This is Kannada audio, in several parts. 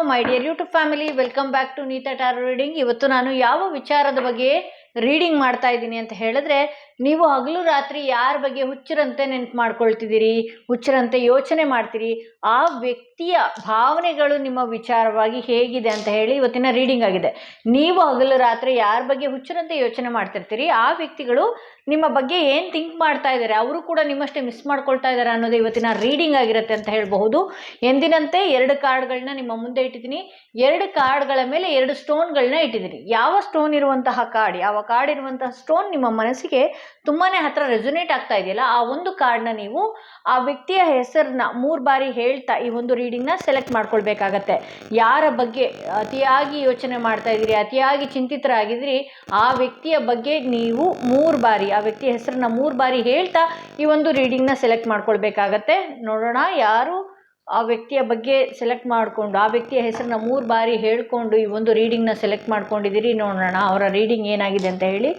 My dear YouTube family, welcome back to Neeta tarot reading. ಇವತ್ತು ನಾನು ಯಾವ ವಿಚಾರದ ಬಗ್ಗೆ ರೀಡಿಂಗ್ ಮಾಡ್ತಾ ಇದ್ದೀನಿ ಅಂತ ಹೇಳಿದ್ರೆ, ನೀವು ಹಗಲು ರಾತ್ರಿ ಯಾರ ಬಗ್ಗೆ ಹುಚ್ಚರಂತೆ ನೆನಪು ಮಾಡ್ಕೊಳ್ತಿದ್ದೀರಿ, ಹುಚ್ಚರಂತೆ ಯೋಚನೆ ಮಾಡ್ತೀರಿ, ಆ ವ್ಯಕ್ತಿಯ ಭಾವನೆಗಳು ನಿಮ್ಮ ವಿಚಾರವಾಗಿ ಹೇಗಿದೆ ಅಂತ ಹೇಳಿ ಇವತ್ತಿನ ರೀಡಿಂಗ್ ಆಗಿದೆ. ನೀವು ಹಗಲು ರಾತ್ರಿ ಯಾರ ಬಗ್ಗೆ ಹುಚ್ಚರಂತೆ ಯೋಚನೆ ಮಾಡ್ತಿರ್ತೀರಿ, ಆ ವ್ಯಕ್ತಿಗಳು ನಿಮ್ಮ ಬಗ್ಗೆ ಏನು ಥಿಂಕ್ ಮಾಡ್ತಾ ಇದ್ದಾರೆ, ಅವರು ಕೂಡ ನಿಮ್ಮಷ್ಟೇ ಮಿಸ್ ಮಾಡ್ಕೊಳ್ತಾ ಇದ್ದಾರೆ ಅನ್ನೋದು ಇವತ್ತಿನ ರೀಡಿಂಗ್ ಆಗಿರುತ್ತೆ ಅಂತ ಹೇಳಬಹುದು. ಎಂದಿನಂತೆ 2 ಕಾರ್ಡ್ಗಳನ್ನ ನಿಮ್ಮ ಮುಂದೆ ಇಟ್ಟಿದ್ದೀನಿ. 2 ಕಾರ್ಡ್ಗಳ ಮೇಲೆ 2 ಸ್ಟೋನ್ಗಳನ್ನ ಇಟ್ಟಿದ್ದೀನಿ. ಯಾವ ಸ್ಟೋನ್ ಇರುವಂತಹ ಕಾರ್ಡ್, ಯಾವ ಕಾರ್ಡ್ ಇರುವಂತಹ ಸ್ಟೋನ್ ನಿಮ್ಮ ಮನಸ್ಸಿಗೆ ತುಂಬಾನೇ ಹತ್ರ ರೆಸೊನೇಟ್ ಆಗ್ತಾ ಇದೆಯಲ್ಲ, ಆ ಒಂದು ಕಾರ್ಡ್ನ ನೀವು ಆ ವ್ಯಕ್ತಿಯ ಹೆಸರನ್ನ 3 ಬಾರಿ ಹೇಳ್ತಾ ಈ ಒಂದು ರೀಡಿಂಗ್ನ ಸೆಲೆಕ್ಟ್ ಮಾಡ್ಕೊಳ್ಬೇಕಾಗತ್ತೆ. ಯಾರ ಬಗ್ಗೆ ಅತಿಯಾಗಿ ಯೋಚನೆ ಮಾಡ್ತಾ ಇದ್ದೀರಿ, ಅತಿಯಾಗಿ ಚಿಂತಿತರಾಗಿದ್ದೀರಿ, ಆ ವ್ಯಕ್ತಿಯ ಬಗ್ಗೆ ನೀವು 3 ಬಾರಿ ಆ ವ್ಯಕ್ತಿಯ ಹೆಸರನ್ನ 3 ಬಾರಿ ಹೇಳ್ತಾ ಈ ಒಂದು ರೀಡಿಂಗ್ನ ಸೆಲೆಕ್ಟ್ ಮಾಡ್ಕೊಳ್ಬೇಕಾಗತ್ತೆ. ನೋಡೋಣ ಯಾರು ಆ ವ್ಯಕ್ತಿಯ ಬಗ್ಗೆ ಸೆಲೆಕ್ಟ್ ಮಾಡಿಕೊಂಡು ಆ ವ್ಯಕ್ತಿಯ ಹೆಸರನ್ನ 3 ಬಾರಿ ಹೇಳ್ಕೊಂಡು ಈ ಒಂದು ರೀಡಿಂಗ್ನ ಸೆಲೆಕ್ಟ್ ಮಾಡ್ಕೊಂಡಿದ್ದೀರಿ. ನೋಡೋಣ ಅವರ ರೀಡಿಂಗ್ ಏನಾಗಿದೆ ಅಂತ ಹೇಳಿ.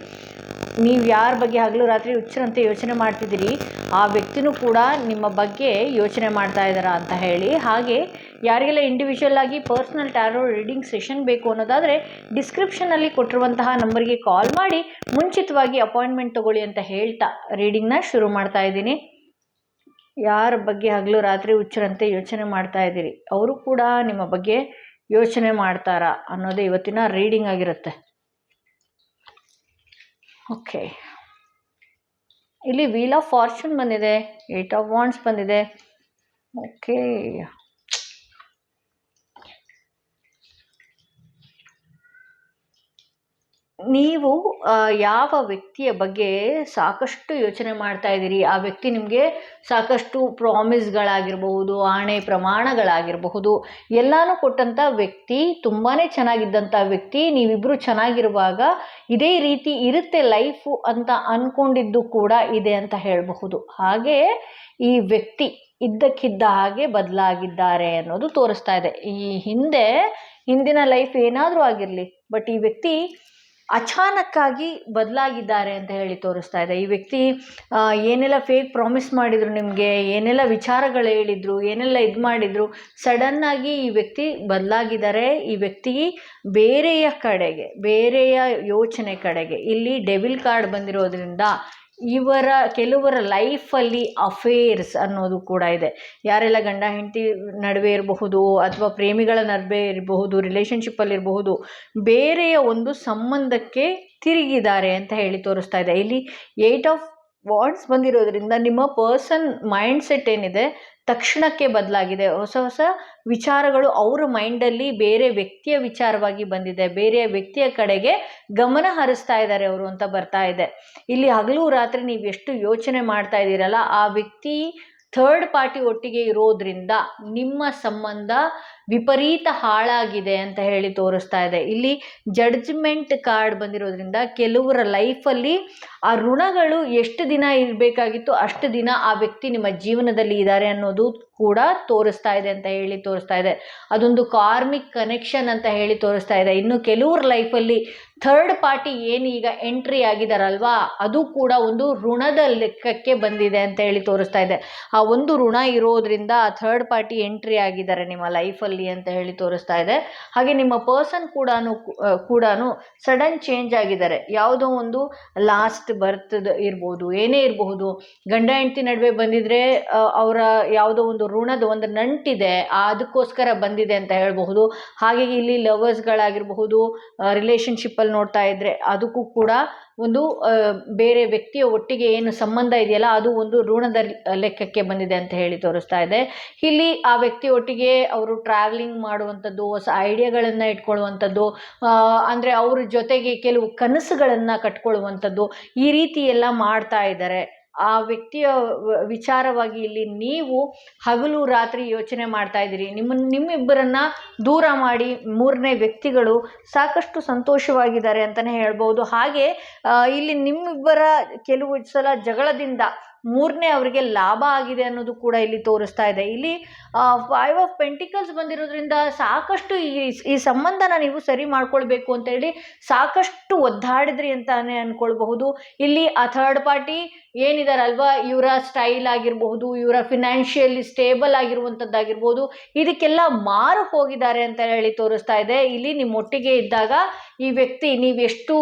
ನೀವು ಯಾರ ಬಗ್ಗೆ ಹಗಲು ರಾತ್ರಿ ಹುಚ್ಚರಂತೆ ಯೋಚನೆ ಮಾಡ್ತಿದ್ದೀರಿ, ಆ ವ್ಯಕ್ತಿನೂ ಕೂಡ ನಿಮ್ಮ ಬಗ್ಗೆ ಯೋಚನೆ ಮಾಡ್ತಾ ಇದ್ದಾರಾ ಅಂತ ಹೇಳಿ. ಹಾಗೆ ಯಾರಿಗೆಲ್ಲ ಇಂಡಿವಿಜುವಲ್ ಆಗಿ ಪರ್ಸ್ನಲ್ ಟ್ಯಾರೋ ರೀಡಿಂಗ್ ಸೆಷನ್ ಬೇಕು ಅನ್ನೋದಾದರೆ ಡಿಸ್ಕ್ರಿಪ್ಷನಲ್ಲಿ ಕೊಟ್ಟಿರುವಂತಹ ನಂಬರ್ಗೆ ಕಾಲ್ ಮಾಡಿ ಮುಂಚಿತವಾಗಿ ಅಪಾಯಿಂಟ್ಮೆಂಟ್ ತಗೊಳ್ಳಿ ಅಂತ ಹೇಳ್ತಾ ರೀಡಿಂಗ್ನ ಶುರು ಮಾಡ್ತಾ ಇದ್ದೀನಿ. ಯಾರ ಬಗ್ಗೆ ಹಗಲು ರಾತ್ರಿ ಹುಚ್ಚರಂತೆ ಯೋಚನೆ ಮಾಡ್ತಾ ಇದ್ದೀರಿ, ಅವರು ಕೂಡ ನಿಮ್ಮ ಬಗ್ಗೆ ಯೋಚನೆ ಮಾಡ್ತಾರಾ ಅನ್ನೋದೇ ಇವತ್ತಿನ ರೀಡಿಂಗ್ ಆಗಿರುತ್ತೆ. ಓಕೆ, ಇಲ್ಲಿ ವೀಲ್ ಆಫ್ ಫಾರ್ಚೂನ್ ಬಂದಿದೆ, 8 ಆಫ್ ವಾಂಡ್ಸ್ ಬಂದಿದೆ. ಓಕೆ, ನೀವು ಯಾವ ವ್ಯಕ್ತಿಯ ಬಗ್ಗೆ ಸಾಕಷ್ಟು ಯೋಚನೆ ಮಾಡ್ತಾ ಇದ್ದೀರಿ, ಆ ವ್ಯಕ್ತಿ ನಿಮಗೆ ಸಾಕಷ್ಟು ಪ್ರಾಮಿಸ್ಗಳಾಗಿರಬಹುದು, ಆಣೆ ಪ್ರಮಾಣಗಳಾಗಿರಬಹುದು, ಎಲ್ಲನೂ ಕೊಟ್ಟಂಥ ವ್ಯಕ್ತಿ, ತುಂಬಾ ಚೆನ್ನಾಗಿದ್ದಂಥ ವ್ಯಕ್ತಿ, ನೀವಿಬ್ಬರು ಚೆನ್ನಾಗಿರುವಾಗ ಇದೇ ರೀತಿ ಇರುತ್ತೆ ಲೈಫು ಅಂತ ಅಂದ್ಕೊಂಡಿದ್ದು ಕೂಡ ಇದೆ ಅಂತ ಹೇಳಬಹುದು. ಹಾಗೆ ಈ ವ್ಯಕ್ತಿ ಇದ್ದಕ್ಕಿದ್ದ ಹಾಗೆ ಬದಲಾಗಿದ್ದಾರೆ ಅನ್ನೋದು ತೋರಿಸ್ತಾ ಇದೆ. ಹಿಂದಿನ ಲೈಫ್ ಏನಾದರೂ ಆಗಿರಲಿ, ಬಟ್ ಈ ವ್ಯಕ್ತಿ ಅಚಾನಕ್ಕಾಗಿ ಬದಲಾಗಿದ್ದಾರೆ ಅಂತ ಹೇಳಿ ತೋರಿಸ್ತಾ ಇದೆ. ಈ ವ್ಯಕ್ತಿ ಏನೆಲ್ಲ ಫೇಕ್ ಪ್ರಾಮಿಸ್ ಮಾಡಿದರು, ನಿಮಗೆ ಏನೆಲ್ಲ ವಿಚಾರಗಳು ಹೇಳಿದರು, ಏನೆಲ್ಲ ಇದು ಮಾಡಿದರು, ಸಡನ್ನಾಗಿ ಈ ವ್ಯಕ್ತಿ ಬದಲಾಗಿದ್ದಾರೆ. ಈ ವ್ಯಕ್ತಿ ಬೇರೆಯ ಯೋಚನೆ ಕಡೆಗೆ ಇಲ್ಲಿ ಡೆವಿಲ್ ಕಾರ್ಡ್ ಬಂದಿರೋದ್ರಿಂದ ಕೆಲವರ ಲೈಫಲ್ಲಿ ಅಫೇರ್ಸ್ ಅನ್ನೋದು ಕೂಡ ಇದೆ. ಯಾರೆಲ್ಲ ಗಂಡ ಹೆಂಡತಿ ನಡುವೆ ಇರಬಹುದು, ಅಥವಾ ಪ್ರೇಮಿಗಳ ನಡುವೆ ಇರಬಹುದು, ರಿಲೇಷನ್ಶಿಪ್ಪಲ್ಲಿರಬಹುದು, ಬೇರೆಯ ಒಂದು ಸಂಬಂಧಕ್ಕೆ ತಿರುಗಿದ್ದಾರೆ ಅಂತ ಹೇಳಿ ತೋರಿಸ್ತಾ ಇದೆ. ಇಲ್ಲಿ 8 ಆಫ್ ವಾಂಡ್ಸ್ ಬಂದಿರೋದ್ರಿಂದ ನಿಮ್ಮ ಪರ್ಸನ್ ಮೈಂಡ್ ಸೆಟ್ ಏನಿದೆ ತಕ್ಷಣಕ್ಕೆ ಬದಲಾಗಿದೆ. ಹೊಸ ವಿಚಾರಗಳು ಅವರ ಮೈಂಡಲ್ಲಿ ಬೇರೆ ವ್ಯಕ್ತಿಯ ವಿಚಾರವಾಗಿ ಬಂದಿದೆ, ಬೇರೆ ವ್ಯಕ್ತಿಯ ಕಡೆಗೆ ಗಮನ ಹರಿಸ್ತಾ ಇದ್ದಾರೆ ಅವರು ಅಂತ ಬರ್ತಾ ಇದೆ. ಇಲ್ಲಿ ಹಗಲು ರಾತ್ರಿ ನೀವು ಎಷ್ಟು ಯೋಚನೆ ಮಾಡ್ತಾ ಇದ್ದೀರಲ್ಲ, ಆ ವ್ಯಕ್ತಿ ಥರ್ಡ್ ಪಾರ್ಟಿ ಒಟ್ಟಿಗೆ ಇರೋದ್ರಿಂದ ನಿಮ್ಮ ಸಂಬಂಧ ವಿಪರೀತ ಹಾಳಾಗಿದೆ ಅಂತ ಹೇಳಿ ತೋರಿಸ್ತಾ ಇದೆ. ಇಲ್ಲಿ ಜಡ್ಜ್ಮೆಂಟ್ ಕಾರ್ಡ್ ಬಂದಿರೋದ್ರಿಂದ ಕೆಲವರ ಲೈಫಲ್ಲಿ ಆ ಋಣಗಳು ಎಷ್ಟು ದಿನ ಇರಬೇಕಾಗಿತ್ತು ಅಷ್ಟು ದಿನ ಆ ವ್ಯಕ್ತಿ ನಿಮ್ಮ ಜೀವನದಲ್ಲಿ ಇದ್ದಾರೆ ಅನ್ನೋದು ಕೂಡ ತೋರಿಸ್ತಾ ಇದೆ ಅಂತ ಹೇಳಿ ತೋರಿಸ್ತಾ ಇದೆ. ಅದೊಂದು ಕಾರ್ಮಿಕ್ ಕನೆಕ್ಷನ್ ಅಂತ ಹೇಳಿ ತೋರಿಸ್ತಾ ಇದೆ. ಇನ್ನು ಕೆಲವ್ರ ಲೈಫಲ್ಲಿ ಥರ್ಡ್ ಪಾರ್ಟಿ ಏನು ಈಗ ಎಂಟ್ರಿ ಆಗಿದಾರಲ್ವಾ, ಅದು ಕೂಡ ಒಂದು ಋಣದ ಲೆಕ್ಕಕ್ಕೆ ಬಂದಿದೆ ಅಂತ ಹೇಳಿ ತೋರಿಸ್ತಾ ಇದೆ. ಆ ಒಂದು ಋಣ ಇರೋದ್ರಿಂದ ಆ ಥರ್ಡ್ ಪಾರ್ಟಿ ಎಂಟ್ರಿ ಆಗಿದ್ದಾರೆ ನಿಮ್ಮ ಲೈಫಲ್ಲಿ ಅಂತ ಹೇಳಿ ತೋರಿಸ್ತಾ ಇದೆ. ಹಾಗೆ ನಿಮ್ಮ ಪರ್ಸನ್ ಕೂಡ ಸಡನ್ ಚೇಂಜ್ ಆಗಿದ್ದಾರೆ. ಯಾವುದೋ ಒಂದು ಲಾಸ್ಟ್ ಬರ್ತ್ ಇರ್ಬೋದು, ಏನೇ ಇರಬಹುದು, ಗಂಡ ಹೆಂಡತಿ ನಡುವೆ ಬಂದಿದ್ರೆ ಅವರ ಯಾವುದೋ ಒಂದು ಋಣದ ಒಂದು ನಂಟಿದೆ, ಅದಕ್ಕೋಸ್ಕರ ಬಂದಿದೆ ಅಂತ ಹೇಳಬಹುದು. ಹಾಗೆ ಇಲ್ಲಿ ಲವರ್ಸ್ಗಳಾಗಿರಬಹುದು, ರಿಲೇಷನ್ಶಿಪ್ಪಲ್ಲಿ ನೋಡ್ತಾ ಇದ್ರೆ ಅದಕ್ಕೂ ಕೂಡ ಒಂದು ಬೇರೆ ವ್ಯಕ್ತಿಯ ಒಟ್ಟಿಗೆ ಏನು ಸಂಬಂಧ ಇದೆಯಲ್ಲ ಅದು ಒಂದು ಋಣದ ಲೆಕ್ಕಕ್ಕೆ ಬಂದಿದೆ ಅಂತ ಹೇಳಿ ತೋರಿಸ್ತಾ ಇದೆ. ಇಲ್ಲಿ ಆ ವ್ಯಕ್ತಿ ಒಟ್ಟಿಗೆ ಅವರು ಟ್ರಾವೆಲಿಂಗ್ ಮಾಡುವಂಥದ್ದು, ಹೊಸ ಐಡಿಯಾಗಳನ್ನು ಇಟ್ಕೊಳ್ಳುವಂಥದ್ದು, ಅಂದರೆ ಅವ್ರ ಜೊತೆಗೆ ಕೆಲವು ಕನಸುಗಳನ್ನು ಕಟ್ಕೊಳ್ಳುವಂಥದ್ದು, ಈ ರೀತಿ ಎಲ್ಲ ಮಾಡ್ತಾ ಇದ್ದಾರೆ. ಆ ವ್ಯಕ್ತಿಯ ವಿಚಾರವಾಗಿ ಇಲ್ಲಿ ನೀವು ಹಗಲು ರಾತ್ರಿ ಯೋಚನೆ ಮಾಡ್ತಾ ಇದ್ದೀರಿ. ನಿಮ್ಮಿಬ್ಬರನ್ನ ದೂರ ಮಾಡಿ 3ನೇ ವ್ಯಕ್ತಿಗಳು ಸಾಕಷ್ಟು ಸಂತೋಷವಾಗಿದ್ದಾರೆ ಅಂತಲೇ ಹೇಳ್ಬೋದು. ಹಾಗೆ ಇಲ್ಲಿ ನಿಮ್ಮಿಬ್ಬರ ಕೆಲವು ಸಲ ಜಗಳದಿಂದ ಮೂರನೇ ಅವರಿಗೆ ಲಾಭ ಆಗಿದೆ ಅನ್ನೋದು ಕೂಡ ಇಲ್ಲಿ ತೋರಿಸ್ತಾ ಇದೆ. ಇಲ್ಲಿ 5 ಆಫ್ ಪೆಂಟಿಕಲ್ಸ್ ಬಂದಿರೋದ್ರಿಂದ ಸಾಕಷ್ಟು ಈ ಸಂಬಂಧನ ನೀವು ಸರಿ ಮಾಡ್ಕೊಳ್ಬೇಕು ಅಂತ ಹೇಳಿ ಸಾಕಷ್ಟು ಒದ್ದಾಡಿದ್ರಿ ಅಂತಾನೆ ಅನ್ಕೊಳ್ಬಹುದು. ಇಲ್ಲಿ ಆ ಥರ್ಡ್ ಪಾರ್ಟಿ ಏನಿದಾರಲ್ವಾ, ಇವರ ಸ್ಟೈಲ್ ಆಗಿರಬಹುದು, ಇವರ ಫಿನಾನ್ಷಿಯಲಿ ಸ್ಟೇಬಲ್ ಆಗಿರುವಂಥದ್ದಾಗಿರ್ಬೋದು, ಇದಕ್ಕೆಲ್ಲ ಮಾರು ಹೋಗಿದ್ದಾರೆ ಅಂತ ಹೇಳಿ ತೋರಿಸ್ತಾ ಇದೆ. ಇಲ್ಲಿ ನಿಮ್ಮೊಟ್ಟಿಗೆ ಇದ್ದಾಗ ಈ ವ್ಯಕ್ತಿ ನೀವೆಷ್ಟು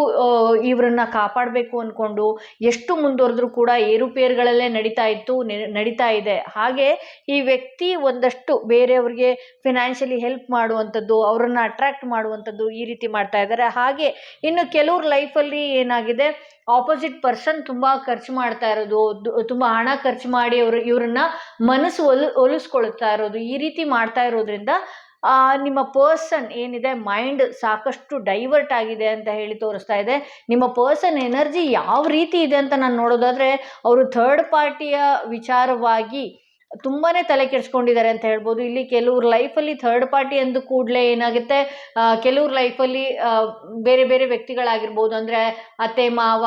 ಇವರನ್ನ ಕಾಪಾಡಬೇಕು ಅಂದ್ಕೊಂಡು ಎಷ್ಟು ಮುಂದುವರೆದ್ರೂ ಕೂಡ ಏರುಪೇರುಗಳಲ್ಲೇ ನಡೀತಾ ಇದೆ. ಹಾಗೆ ಈ ವ್ಯಕ್ತಿ ಒಂದಷ್ಟು ಬೇರೆಯವ್ರಿಗೆ ಫಿನಾನ್ಷಿಯಲಿ ಹೆಲ್ಪ್ ಮಾಡುವಂಥದ್ದು, ಅವರನ್ನು ಅಟ್ರಾಕ್ಟ್ ಮಾಡುವಂಥದ್ದು ಈ ರೀತಿ ಮಾಡ್ತಾ ಇದ್ದಾರೆ. ಹಾಗೆ ಇನ್ನು ಕೆಲವ್ರ ಲೈಫಲ್ಲಿ ಏನಾಗಿದೆ, ಆಪೋಸಿಟ್ ಪರ್ಸನ್ ತುಂಬ ಖರ್ಚು ಮಾಡ್ತಾ ಇರೋದು, ತುಂಬ ಹಣ ಖರ್ಚು ಮಾಡಿ ಇವ್ರನ್ನ ಮನಸ್ಸು ಒಲಿಸ್ಕೊಳ್ತಾ ಇರೋದು, ಈ ರೀತಿ ಮಾಡ್ತಾ ಇರೋದ್ರಿಂದ ನಿಮ್ಮ ಪರ್ಸನ್ ಏನಿದೆ ಮೈಂಡ್ ಸಾಕಷ್ಟು ಡೈವರ್ಟ್ ಆಗಿದೆ ಅಂತ ಹೇಳಿ ತೋರಿಸ್ತಾ ಇದೆ. ನಿಮ್ಮ ಪರ್ಸನ್ ಎನರ್ಜಿ ಯಾವ ರೀತಿ ಇದೆ ಅಂತ ನಾನು ನೋಡೋದಾದ್ರೆ, ಅವರು ಥರ್ಡ್ ಪಾರ್ಟಿಯ ವಿಚಾರವಾಗಿ ತುಂಬಾನೇ ತಲೆ ಕೆಡಿಸ್ಕೊಂಡಿದ್ದಾರೆ ಅಂತ ಹೇಳ್ಬೋದು. ಇಲ್ಲಿ ಕೆಲವ್ರ ಲೈಫಲ್ಲಿ ಥರ್ಡ್ ಪಾರ್ಟಿ ಅಂದ ಕೂಡಲೇ ಏನಾಗುತ್ತೆ, ಕೆಲವ್ರ ಲೈಫಲ್ಲಿ ಬೇರೆ ಬೇರೆ ವ್ಯಕ್ತಿಗಳಾಗಿರ್ಬೋದು, ಅಂದರೆ ಅತ್ತೆ ಮಾವ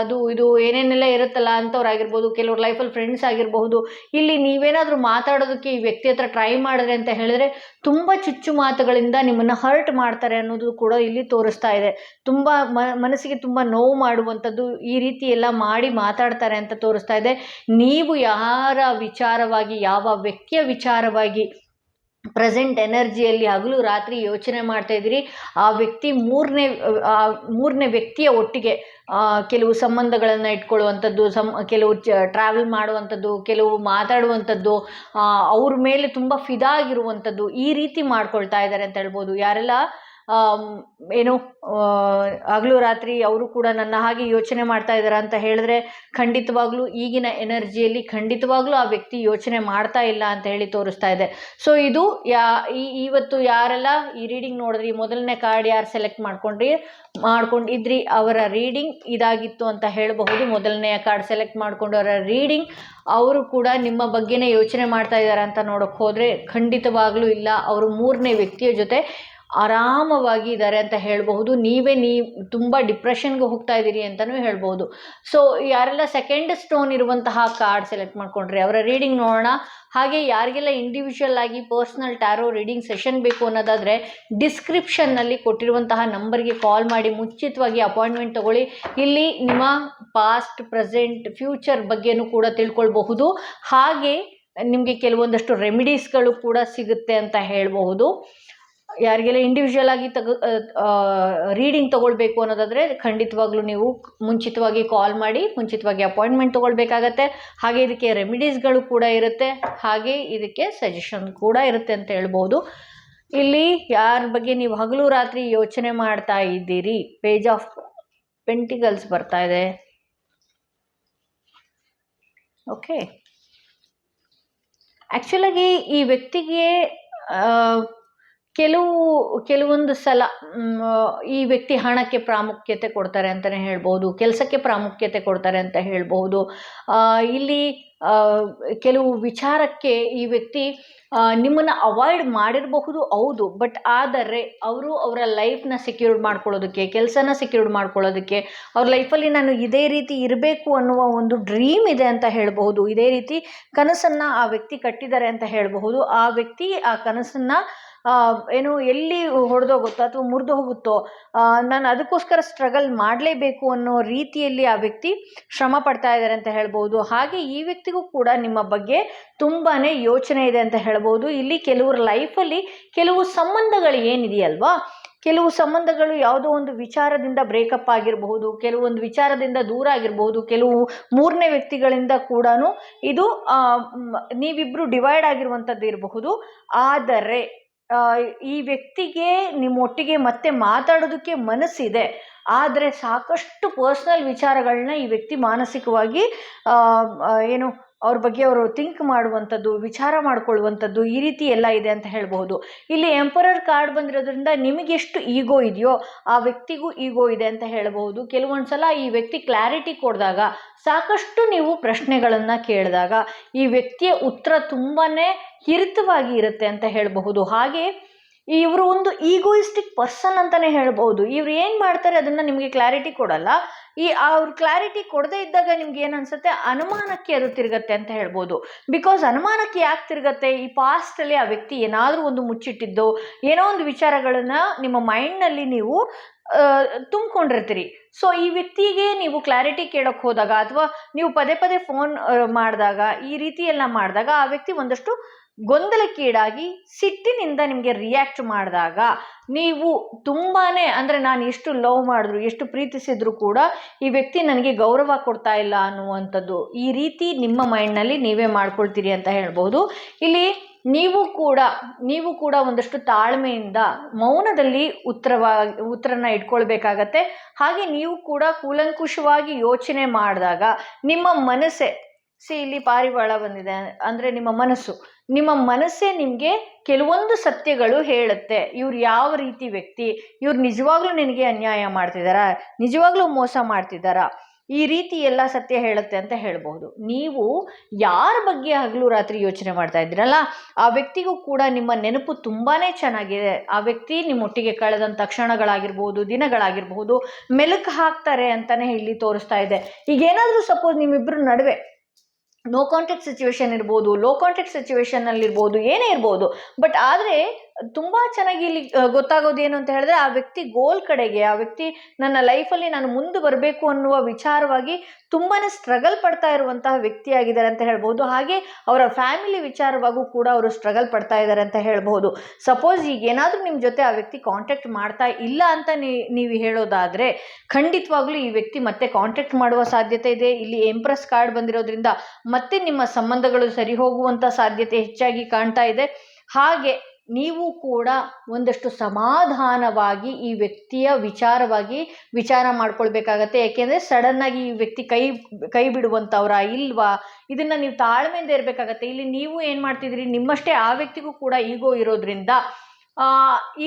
ಅದು ಇದು ಏನೇನೆಲ್ಲ ಇರುತ್ತಲ್ಲ ಅಂಥವ್ರಾಗಿರ್ಬೋದು, ಕೆಲವ್ರ ಲೈಫಲ್ಲಿ ಫ್ರೆಂಡ್ಸ್ ಆಗಿರಬಹುದು. ಇಲ್ಲಿ ನೀವೇನಾದರೂ ಮಾತಾಡೋದಕ್ಕೆ ಈ ವ್ಯಕ್ತಿ ಹತ್ರ ಟ್ರೈ ಮಾಡಿದ್ರೆ ಅಂತ ಹೇಳಿದ್ರೆ ತುಂಬ ಚುಚ್ಚು ಮಾತುಗಳಿಂದ ನಿಮ್ಮನ್ನು ಹರ್ಟ್ ಮಾಡ್ತಾರೆ ಅನ್ನೋದು ಕೂಡ ಇಲ್ಲಿ ತೋರಿಸ್ತಾ ಇದೆ. ತುಂಬ ಮನಸ್ಸಿಗೆ ತುಂಬ ನೋವು ಮಾಡುವಂಥದ್ದು ಈ ರೀತಿ ಎಲ್ಲ ಮಾಡಿ ಮಾತಾಡ್ತಾರೆ ಅಂತ ತೋರಿಸ್ತಾ ಇದೆ. ನೀವು ಯಾರ ವಿಚಾರವಾಗಿ, ಯಾವ ವ್ಯಕ್ತಿಯ ವಿಚಾರವಾಗಿ ಪ್ರೆಸೆಂಟ್ ಎನರ್ಜಿಯಲ್ಲಿ ಹಗಲು ರಾತ್ರಿ ಯೋಚನೆ ಮಾಡ್ತಾ ಇದ್ದೀರಿ, ಆ ವ್ಯಕ್ತಿ ಮೂರನೇ ವ್ಯಕ್ತಿಯ ಒಟ್ಟಿಗೆ ಕೆಲವು ಸಂಬಂಧಗಳನ್ನು ಇಟ್ಕೊಳ್ಳುವಂಥದ್ದು, ಕೆಲವು ಟ್ರಾವೆಲ್ ಮಾಡುವಂಥದ್ದು, ಕೆಲವು ಮಾತಾಡುವಂಥದ್ದು, ಅವ್ರ ಮೇಲೆ ತುಂಬ ಫಿದಾ ಆಗಿರುವಂಥದ್ದು, ಈ ರೀತಿ ಮಾಡ್ಕೊಳ್ತಾ ಇದ್ದಾರೆ ಅಂತ ಹೇಳ್ಬೋದು. ಯಾರೆಲ್ಲ ಏನು ಹಗಲು ರಾತ್ರಿ ಅವರು ಕೂಡ ನನ್ನ ಹಾಗೆ ಯೋಚನೆ ಮಾಡ್ತಾ ಇದ್ದಾರೆ ಅಂತ ಹೇಳಿದ್ರೆ ಖಂಡಿತವಾಗ್ಲೂ ಈಗಿನ ಎನರ್ಜಿಯಲ್ಲಿ ಖಂಡಿತವಾಗ್ಲೂ ಆ ವ್ಯಕ್ತಿ ಯೋಚನೆ ಮಾಡ್ತಾ ಇಲ್ಲ ಅಂತ ಹೇಳಿ ತೋರಿಸ್ತಾ ಇದೆ. ಸೊ ಇದು ಇವತ್ತು ಯಾರೆಲ್ಲ ಈ ರೀಡಿಂಗ್ ನೋಡಿದ್ರಿ, ಮೊದಲನೇ ಕಾರ್ಡ್ ಯಾರು ಸೆಲೆಕ್ಟ್ ಮಾಡ್ಕೊಂಡಿದ್ರಿ ಅವರ ರೀಡಿಂಗ್ ಇದಾಗಿತ್ತು ಅಂತ ಹೇಳಬಹುದು. ಮೊದಲನೆಯ ಕಾರ್ಡ್ ಸೆಲೆಕ್ಟ್ ಮಾಡ್ಕೊಂಡವರ ರೀಡಿಂಗ್ ಅವರು ಕೂಡ ನಿಮ್ಮ ಬಗ್ಗೆನೇ ಯೋಚನೆ ಮಾಡ್ತಾ ಇದ್ದಾರೆ ಅಂತ ನೋಡೋಕೆ ಹೋದರೆ ಖಂಡಿತವಾಗ್ಲೂ ಇಲ್ಲ. ಅವರು ಮೂರನೇ ವ್ಯಕ್ತಿಯ ಜೊತೆ ಆರಾಮವಾಗಿ ಇದ್ದಾರೆ ಅಂತ ಹೇಳಬಹುದು. ತುಂಬ ಡಿಪ್ರೆಷನ್ಗೆ ಹೋಗ್ತಾ ಇದ್ದೀರಿ ಅಂತಲೂ ಹೇಳ್ಬೋದು. ಸೊ ಯಾರೆಲ್ಲ ಸೆಕೆಂಡ್ ಸ್ಟೋನ್ ಇರುವಂತಹ ಕಾರ್ಡ್ ಸೆಲೆಕ್ಟ್ ಮಾಡ್ಕೊಂಡ್ರೆ ಅವರ ರೀಡಿಂಗ್ ನೋಡೋಣ. ಹಾಗೆ ಯಾರಿಗೆಲ್ಲ ಇಂಡಿವಿಜುವಲ್ ಆಗಿ ಪರ್ಸ್ನಲ್ ಟ್ಯಾರೋ ರೀಡಿಂಗ್ ಸೆಷನ್ ಬೇಕು ಅನ್ನೋದಾದರೆ ಡಿಸ್ಕ್ರಿಪ್ಷನ್ನಲ್ಲಿ ಕೊಟ್ಟಿರುವಂತಹ ನಂಬರ್ಗೆ ಕಾಲ್ ಮಾಡಿ ಮುಂಚಿತವಾಗಿ ಅಪಾಯಿಂಟ್ಮೆಂಟ್ ತಗೊಳ್ಳಿ. ಇಲ್ಲಿ ನಿಮ್ಮ ಪಾಸ್ಟ್, ಪ್ರೆಸೆಂಟ್, ಫ್ಯೂಚರ್ ಬಗ್ಗೆನೂ ಕೂಡ ತಿಳ್ಕೊಳ್ಬಹುದು. ಹಾಗೆ ನಿಮಗೆ ಕೆಲವೊಂದಷ್ಟು ರೆಮಿಡೀಸ್ಗಳು ಕೂಡ ಸಿಗುತ್ತೆ ಅಂತ ಹೇಳಬಹುದು. ಯಾರಿಗೆಲ್ಲ ಇಂಡಿವಿಜುವಲ್ ಆಗಿ ರೀಡಿಂಗ್ ತಗೊಳ್ಬೇಕು ಅನ್ನೋದಾದರೆ ಖಂಡಿತವಾಗ್ಲೂ ನೀವು ಮುಂಚಿತವಾಗಿ ಕಾಲ್ ಮಾಡಿ ಮುಂಚಿತವಾಗಿ ಅಪಾಯಿಂಟ್ಮೆಂಟ್ ತೊಗೊಳ್ಬೇಕಾಗತ್ತೆ. ಹಾಗೆ ಇದಕ್ಕೆ ರೆಮಿಡೀಸ್ಗಳು ಕೂಡ ಇರುತ್ತೆ, ಹಾಗೆ ಇದಕ್ಕೆ ಸಜೆಷನ್ ಕೂಡ ಇರುತ್ತೆ ಅಂತ ಹೇಳ್ಬೋದು. ಇಲ್ಲಿ ಯಾರ ಬಗ್ಗೆ ನೀವು ಹಗಲು ರಾತ್ರಿ ಯೋಚನೆ ಮಾಡ್ತಾ ಇದ್ದೀರಿ, ಪೇಜ್ ಆಫ್ ಪೆಂಟಿಕಲ್ಸ್ ಬರ್ತಾ ಇದೆ. ಓಕೆ, ಆ್ಯಕ್ಚುಲಾಗಿ ಈ ವ್ಯಕ್ತಿಗೆ ಕೆಲವೊಂದು ಸಲ ಈ ವ್ಯಕ್ತಿ ಹಣಕ್ಕೆ ಪ್ರಾಮುಖ್ಯತೆ ಕೊಡ್ತಾರೆ ಅಂತಲೇ ಹೇಳ್ಬೋದು, ಕೆಲಸಕ್ಕೆ ಪ್ರಾಮುಖ್ಯತೆ ಕೊಡ್ತಾರೆ ಅಂತ ಹೇಳ್ಬೋದು. ಇಲ್ಲಿ ಕೆಲವು ವಿಚಾರಕ್ಕೆ ಈ ವ್ಯಕ್ತಿ ನಿಮ್ಮನ್ನು ಅವಾಯ್ಡ್ ಮಾಡಿರಬಹುದು, ಹೌದು. ಬಟ್ ಆದರೆ ಅವರು ಅವರ ಲೈಫ್ನ ಸೆಕ್ಯೂರ್ಡ್ ಮಾಡ್ಕೊಳ್ಳೋದಕ್ಕೆ, ಕೆಲಸನ ಸೆಕ್ಯೂರ್ಡ್ ಮಾಡ್ಕೊಳ್ಳೋದಕ್ಕೆ, ಅವ್ರ ಲೈಫಲ್ಲಿ ನಾನು ಇದೇ ರೀತಿ ಇರಬೇಕು ಅನ್ನುವ ಒಂದು ಡ್ರೀಮ್ ಇದೆ ಅಂತ ಹೇಳಬಹುದು. ಇದೇ ರೀತಿ ಕನಸನ್ನು ಆ ವ್ಯಕ್ತಿ ಕಟ್ಟಿದ್ದಾರೆ ಅಂತ ಹೇಳಬಹುದು. ಆ ವ್ಯಕ್ತಿ ಆ ಕನಸನ್ನು ಎಲ್ಲಿ ಹೊಡೆದೋಗುತ್ತೋ ಅಥವಾ ಮುರಿದು ಹೋಗುತ್ತೋ, ನಾನು ಅದಕ್ಕೋಸ್ಕರ ಸ್ಟ್ರಗಲ್ ಮಾಡಲೇಬೇಕು ಅನ್ನೋ ರೀತಿಯಲ್ಲಿ ಆ ವ್ಯಕ್ತಿ ಶ್ರಮ ಪಡ್ತಾ ಇದ್ದಾರೆ ಅಂತ ಹೇಳ್ಬೋದು. ಹಾಗೆ ಈ ವ್ಯಕ್ತಿಗೂ ಕೂಡ ನಿಮ್ಮ ಬಗ್ಗೆ ತುಂಬಾ ಯೋಚನೆ ಇದೆ ಅಂತ ಹೇಳ್ಬೋದು. ಇಲ್ಲಿ ಕೆಲವ್ರ ಲೈಫಲ್ಲಿ ಕೆಲವು ಸಂಬಂಧಗಳು ಏನಿದೆಯಲ್ವಾ, ಕೆಲವು ಸಂಬಂಧಗಳು ಯಾವುದೋ ಒಂದು ವಿಚಾರದಿಂದ ಬ್ರೇಕಪ್ ಆಗಿರಬಹುದು, ಕೆಲವೊಂದು ವಿಚಾರದಿಂದ ದೂರ ಆಗಿರಬಹುದು, ಕೆಲವು ಮೂರನೇ ವ್ಯಕ್ತಿಗಳಿಂದ ಕೂಡ ಇದು ನೀವಿಬ್ಬರು ಡಿವೈಡ್ ಆಗಿರುವಂಥದ್ದು ಇರಬಹುದು. ಆದರೆ ಈ ವ್ಯಕ್ತಿಗೆ ನಿಮ್ಮೊಟ್ಟಿಗೆ ಮತ್ತೆ ಮಾತಾಡೋದಕ್ಕೆ ಮನಸ್ಸಿದೆ, ಆದರೆ ಸಾಕಷ್ಟು ಪರ್ಸ್ನಲ್ ವಿಚಾರಗಳನ್ನ ಈ ವ್ಯಕ್ತಿ ಮಾನಸಿಕವಾಗಿ ಅವ್ರ ಬಗ್ಗೆ ಅವರು ಥಿಂಕ್ ಮಾಡುವಂಥದ್ದು, ವಿಚಾರ ಮಾಡ್ಕೊಳ್ಳುವಂಥದ್ದು, ಈ ರೀತಿ ಎಲ್ಲ ಇದೆ ಅಂತ ಹೇಳ್ಬಹುದು. ಇಲ್ಲಿ ಎಂಪರರ್ ಕಾರ್ಡ್ ಬಂದಿರೋದ್ರಿಂದ ನಿಮಗೆಷ್ಟು ಈಗೋ ಇದೆಯೋ ಆ ವ್ಯಕ್ತಿಗೂ ಈಗೋ ಇದೆ ಅಂತ ಹೇಳಬಹುದು. ಕೆಲವೊಂದು ಸಲ ಈ ವ್ಯಕ್ತಿ ಕ್ಲಾರಿಟಿ ಕೊಡಿದಾಗ, ಸಾಕಷ್ಟು ನೀವು ಪ್ರಶ್ನೆಗಳನ್ನು ಕೇಳಿದಾಗ ಈ ವ್ಯಕ್ತಿಯ ಉತ್ತರ ತುಂಬಾ ಹಿರಿತವಾಗಿ ಇರುತ್ತೆ ಅಂತ ಹೇಳಬಹುದು. ಹಾಗೆ ಇವರು ಒಂದು ಈಗೋಯಿಸ್ಟಿಕ್ ಪರ್ಸನ್ ಅಂತಲೇ ಹೇಳ್ಬೋದು. ಇವ್ರು ಏನು ಮಾಡ್ತಾರೆ ಅದನ್ನು ನಿಮಗೆ ಕ್ಲಾರಿಟಿ ಕೊಡಲ್ಲ. ಅವ್ರು ಕ್ಲಾರಿಟಿ ಕೊಡದೇ ಇದ್ದಾಗ ನಿಮ್ಗೆ ಏನು ಅನ್ಸುತ್ತೆ, ಅನುಮಾನಕ್ಕೆ ಅದು ತಿರುಗತ್ತೆ ಅಂತ ಹೇಳ್ಬೋದು. ಬಿಕಾಸ್ ಅನುಮಾನಕ್ಕೆ ಯಾಕೆ ತಿರುಗತ್ತೆ, ಈ ಪಾಸ್ಟಲ್ಲಿ ಆ ವ್ಯಕ್ತಿ ಏನಾದರೂ ಒಂದು ಮುಚ್ಚಿಟ್ಟಿದ್ದು, ಏನೋ ಒಂದು ವಿಚಾರಗಳನ್ನ ನಿಮ್ಮ ಮೈಂಡ್ನಲ್ಲಿ ನೀವು ತುಂಬಿಕೊಂಡಿರ್ತೀರಿ. ಸೊ ಈ ವ್ಯಕ್ತಿಗೆ ನೀವು ಕ್ಲಾರಿಟಿ ಕೇಳೋಕ್ಕೆ ಹೋದಾಗ ಅಥವಾ ನೀವು ಪದೇ ಪದೇ ಫೋನ್ ಮಾಡಿದಾಗ, ಈ ರೀತಿ ಎಲ್ಲ ಮಾಡಿದಾಗ ಆ ವ್ಯಕ್ತಿ ಒಂದಷ್ಟು ಗೊಂದಲಕ್ಕೀಡಾಗಿ ಸಿಟ್ಟಿನಿಂದ ನಿಮಗೆ ರಿಯಾಕ್ಟ್ ಮಾಡಿದಾಗ ನೀವು ತುಂಬಾನೇ ಅಂದರೆ ನಾನು ಎಷ್ಟು ಲವ್ ಮಾಡಿದ್ರು, ಎಷ್ಟು ಪ್ರೀತಿಸಿದ್ರು ಕೂಡ ಈ ವ್ಯಕ್ತಿ ನನಗೆ ಗೌರವ ಕೊಡ್ತಾ ಇಲ್ಲ ಅನ್ನುವಂಥದ್ದು, ಈ ರೀತಿ ನಿಮ್ಮ ಮೈಂಡ್ನಲ್ಲಿ ನೀವೇ ಮಾಡ್ಕೊಳ್ತೀರಿ ಅಂತ ಹೇಳ್ಬೋದು. ಇಲ್ಲಿ ನೀವು ಕೂಡ ಒಂದಷ್ಟು ತಾಳ್ಮೆಯಿಂದ ಮೌನದಲ್ಲಿ ಉತ್ತರನ ಇಟ್ಕೊಳ್ಬೇಕಾಗತ್ತೆ. ಹಾಗೆ ನೀವು ಕೂಡ ಕೂಲಂಕುಷವಾಗಿ ಯೋಚನೆ ಮಾಡಿದಾಗ ನಿಮ್ಮ ಮನಸ್ಸೇ, ಇಲ್ಲಿ ಪಾರಿವಾಳ ಬಂದಿದೆ ಅಂದರೆ ನಿಮ್ಮ ಮನಸ್ಸೇ ನಿಮಗೆ ಕೆಲವೊಂದು ಸತ್ಯಗಳು ಹೇಳುತ್ತೆ. ಇವ್ರು ಯಾವ ರೀತಿ ವ್ಯಕ್ತಿ, ಇವ್ರು ನಿಜವಾಗ್ಲೂ ನಿನಗೆ ಅನ್ಯಾಯ ಮಾಡ್ತಿದ್ದಾರಾ, ನಿಜವಾಗ್ಲೂ ಮೋಸ ಮಾಡ್ತಿದ್ದಾರಾ, ಈ ರೀತಿ ಎಲ್ಲ ಸತ್ಯ ಹೇಳುತ್ತೆ ಅಂತ ಹೇಳ್ಬಹುದು. ನೀವು ಯಾರ ಬಗ್ಗೆ ಹಗಲು ರಾತ್ರಿ ಯೋಚನೆ ಮಾಡ್ತಾ ಇದ್ದೀರಲ್ಲ ಆ ವ್ಯಕ್ತಿಗೂ ಕೂಡ ನಿಮ್ಮ ನೆನಪು ತುಂಬಾನೇ ಚೆನ್ನಾಗಿದೆ. ಆ ವ್ಯಕ್ತಿ ನಿಮ್ಮೊಟ್ಟಿಗೆ ಕಳೆದಂಥ ಕ್ಷಣಗಳಾಗಿರ್ಬೋದು, ದಿನಗಳಾಗಿರ್ಬಹುದು ಮೆಲುಕು ಹಾಕ್ತಾರೆ ಅಂತಾನೆ ಇಲ್ಲಿ ತೋರಿಸ್ತಾ ಇದೆ. ಈಗ ಏನಾದರೂ ಸಪೋಸ್ ನಿಮ್ಮಿಬ್ಬರ ನಡುವೆ ನೋ ಕಾಂಟ್ಯಾಕ್ಟ್ ಸಿಚುವೇಶನ್ ಇರ್ಬೋದು, ಲೋ ಕಾಂಟ್ಯಾಕ್ಟ್ ಸಿಚುವೇಶನ್ ಇರ್ಬೋದು, ಏನೇ ಇರ್ಬೋದು, ಬಟ್ ಆದರೆ ತುಂಬ ಚೆನ್ನಾಗಿ ಇಲ್ಲಿ ಗೊತ್ತಾಗೋದು ಏನು ಅಂತ ಹೇಳಿದ್ರೆ, ಆ ವ್ಯಕ್ತಿ ಗೋಲ್ ಕಡೆಗೆ, ಆ ವ್ಯಕ್ತಿ ನನ್ನ ಲೈಫಲ್ಲಿ ನಾನು ಮುಂದೆ ಬರಬೇಕು ಅನ್ನುವ ವಿಚಾರವಾಗಿ ತುಂಬಾ ಸ್ಟ್ರಗಲ್ ಪಡ್ತಾ ಇರುವಂತಹ ವ್ಯಕ್ತಿಯಾಗಿದ್ದಾರೆ ಅಂತ ಹೇಳ್ಬೋದು. ಹಾಗೆ ಅವರ ಫ್ಯಾಮಿಲಿ ವಿಚಾರವಾಗೂ ಕೂಡ ಅವರು ಸ್ಟ್ರಗಲ್ ಪಡ್ತಾ ಇದ್ದಾರೆ ಅಂತ ಹೇಳ್ಬೋದು. ಸಪೋಸ್ ಈಗ ಏನಾದರೂ ನಿಮ್ಮ ಜೊತೆ ಆ ವ್ಯಕ್ತಿ ಕಾಂಟ್ಯಾಕ್ಟ್ ಮಾಡ್ತಾ ಇಲ್ಲ ಅಂತ ನೀವು ಹೇಳೋದಾದರೆ ಖಂಡಿತವಾಗ್ಲೂ ಈ ವ್ಯಕ್ತಿ ಮತ್ತೆ ಕಾಂಟ್ಯಾಕ್ಟ್ ಮಾಡುವ ಸಾಧ್ಯತೆ ಇದೆ. ಇಲ್ಲಿ ಎಂಪ್ರೆಸ್ ಕಾರ್ಡ್ ಬಂದಿರೋದ್ರಿಂದ ಮತ್ತೆ ನಿಮ್ಮ ಸಂಬಂಧಗಳು ಸರಿ ಹೋಗುವಂಥ ಸಾಧ್ಯತೆ ಹೆಚ್ಚಾಗಿ ಕಾಣ್ತಾ ಇದೆ. ಹಾಗೆ ನೀವು ಕೂಡ ಒಂದಷ್ಟು ಸಮಾಧಾನವಾಗಿ ಈ ವ್ಯಕ್ತಿಯ ವಿಚಾರ ಮಾಡ್ಕೊಳ್ಬೇಕಾಗತ್ತೆ. ಯಾಕೆಂದರೆ ಸಡನ್ನಾಗಿ ಈ ವ್ಯಕ್ತಿ ಕೈ ಬಿಡುವಂಥವ್ರ ಇಲ್ವಾ, ಇದನ್ನು ನೀವು ತಾಳ್ಮೆಯಿಂದ ಇರಬೇಕಾಗತ್ತೆ. ಇಲ್ಲಿ ನೀವು ಏನು ಮಾಡ್ತಿದ್ದೀರಿ, ನಿಮ್ಮಷ್ಟೇ ಆ ವ್ಯಕ್ತಿಗೂ ಕೂಡ ಈಗೋ ಇರೋದ್ರಿಂದ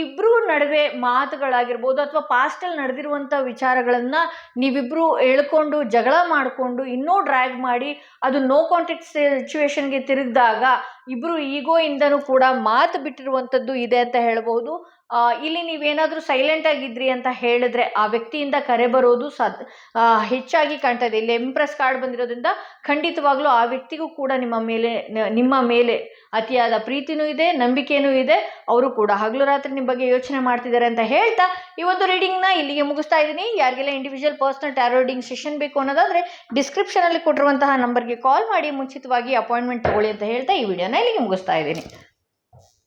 ಇಬ್ಬರು ನಡುವೆ ಮಾತುಗಳಾಗಿರ್ಬೋದು ಅಥವಾ ಪಾಸ್ಟಲ್ಲಿ ನಡೆದಿರುವಂಥ ವಿಚಾರಗಳನ್ನು ನೀವಿಬ್ಬರು ಹೇಳ್ಕೊಂಡು ಜಗಳ ಮಾಡಿಕೊಂಡು ಇನ್ನೂ ಡ್ರ್ಯಾಗ್ ಮಾಡಿ ಅದು ನೋ ಕಾಂಟ್ಯಾಕ್ಟ್ ಸಿಚುವೇಶನ್ಗೆ ತಿರುಗಿದಾಗ ಇಬ್ಬರು ಈಗೋಯಿಂದನೂ ಕೂಡ ಮಾತು ಬಿಟ್ಟಿರುವಂಥದ್ದು ಇದೆ ಅಂತ ಹೇಳ್ಬೋದು. ಇಲ್ಲಿ ನೀವೇನಾದರೂ ಸೈಲೆಂಟ್ ಆಗಿದ್ರಿ ಅಂತ ಹೇಳಿದ್ರೆ ಆ ವ್ಯಕ್ತಿಯಿಂದ ಕರೆ ಬರೋದು ಹೆಚ್ಚಾಗಿ ಕಾಣ್ತಾ ಇದೆ. ಇಲ್ಲಿ ಎಂಪ್ರೆಸ್ ಕಾರ್ಡ್ ಬಂದಿರೋದ್ರಿಂದ ಖಂಡಿತವಾಗ್ಲೂ ಆ ವ್ಯಕ್ತಿಗೂ ಕೂಡ ನಿಮ್ಮ ಮೇಲೆ ಅತಿಯಾದ ಪ್ರೀತಿನೂ ಇದೆ, ನಂಬಿಕೆನೂ ಇದೆ. ಅವರು ಕೂಡ ಹಗಲು ರಾತ್ರಿ ನಿಮ್ಮ ಬಗ್ಗೆ ಯೋಚನೆ ಮಾಡ್ತಿದ್ದಾರೆ ಅಂತ ಹೇಳ್ತಾ ಈ ಒಂದು ರೀಡಿಂಗ್ನ ಇಲ್ಲಿಗೆ ಮುಗಿಸ್ತಾ ಇದ್ದೀನಿ. ಯಾರಿಗೆಲ್ಲ individual personal tarot reading session ಬೇಕು ಅನ್ನೋದಾದರೆ ಡಿಸ್ಕ್ರಿಪ್ಷನಲ್ಲಿ ಕೊಟ್ಟಿರುವಂತಹ ನಂಬರ್ಗೆ ಕಾಲ್ ಮಾಡಿ ಮುಂಚಿತವಾಗಿ ಅಪಾಯಿಂಟ್ಮೆಂಟ್ ತಗೊಳ್ಳಿ ಅಂತ ಹೇಳ್ತಾ ಈ ವಿಡಿಯೋನ ಇಲ್ಲಿಗೆ ಮುಗಿಸ್ತಾ ಇದ್ದೀನಿ.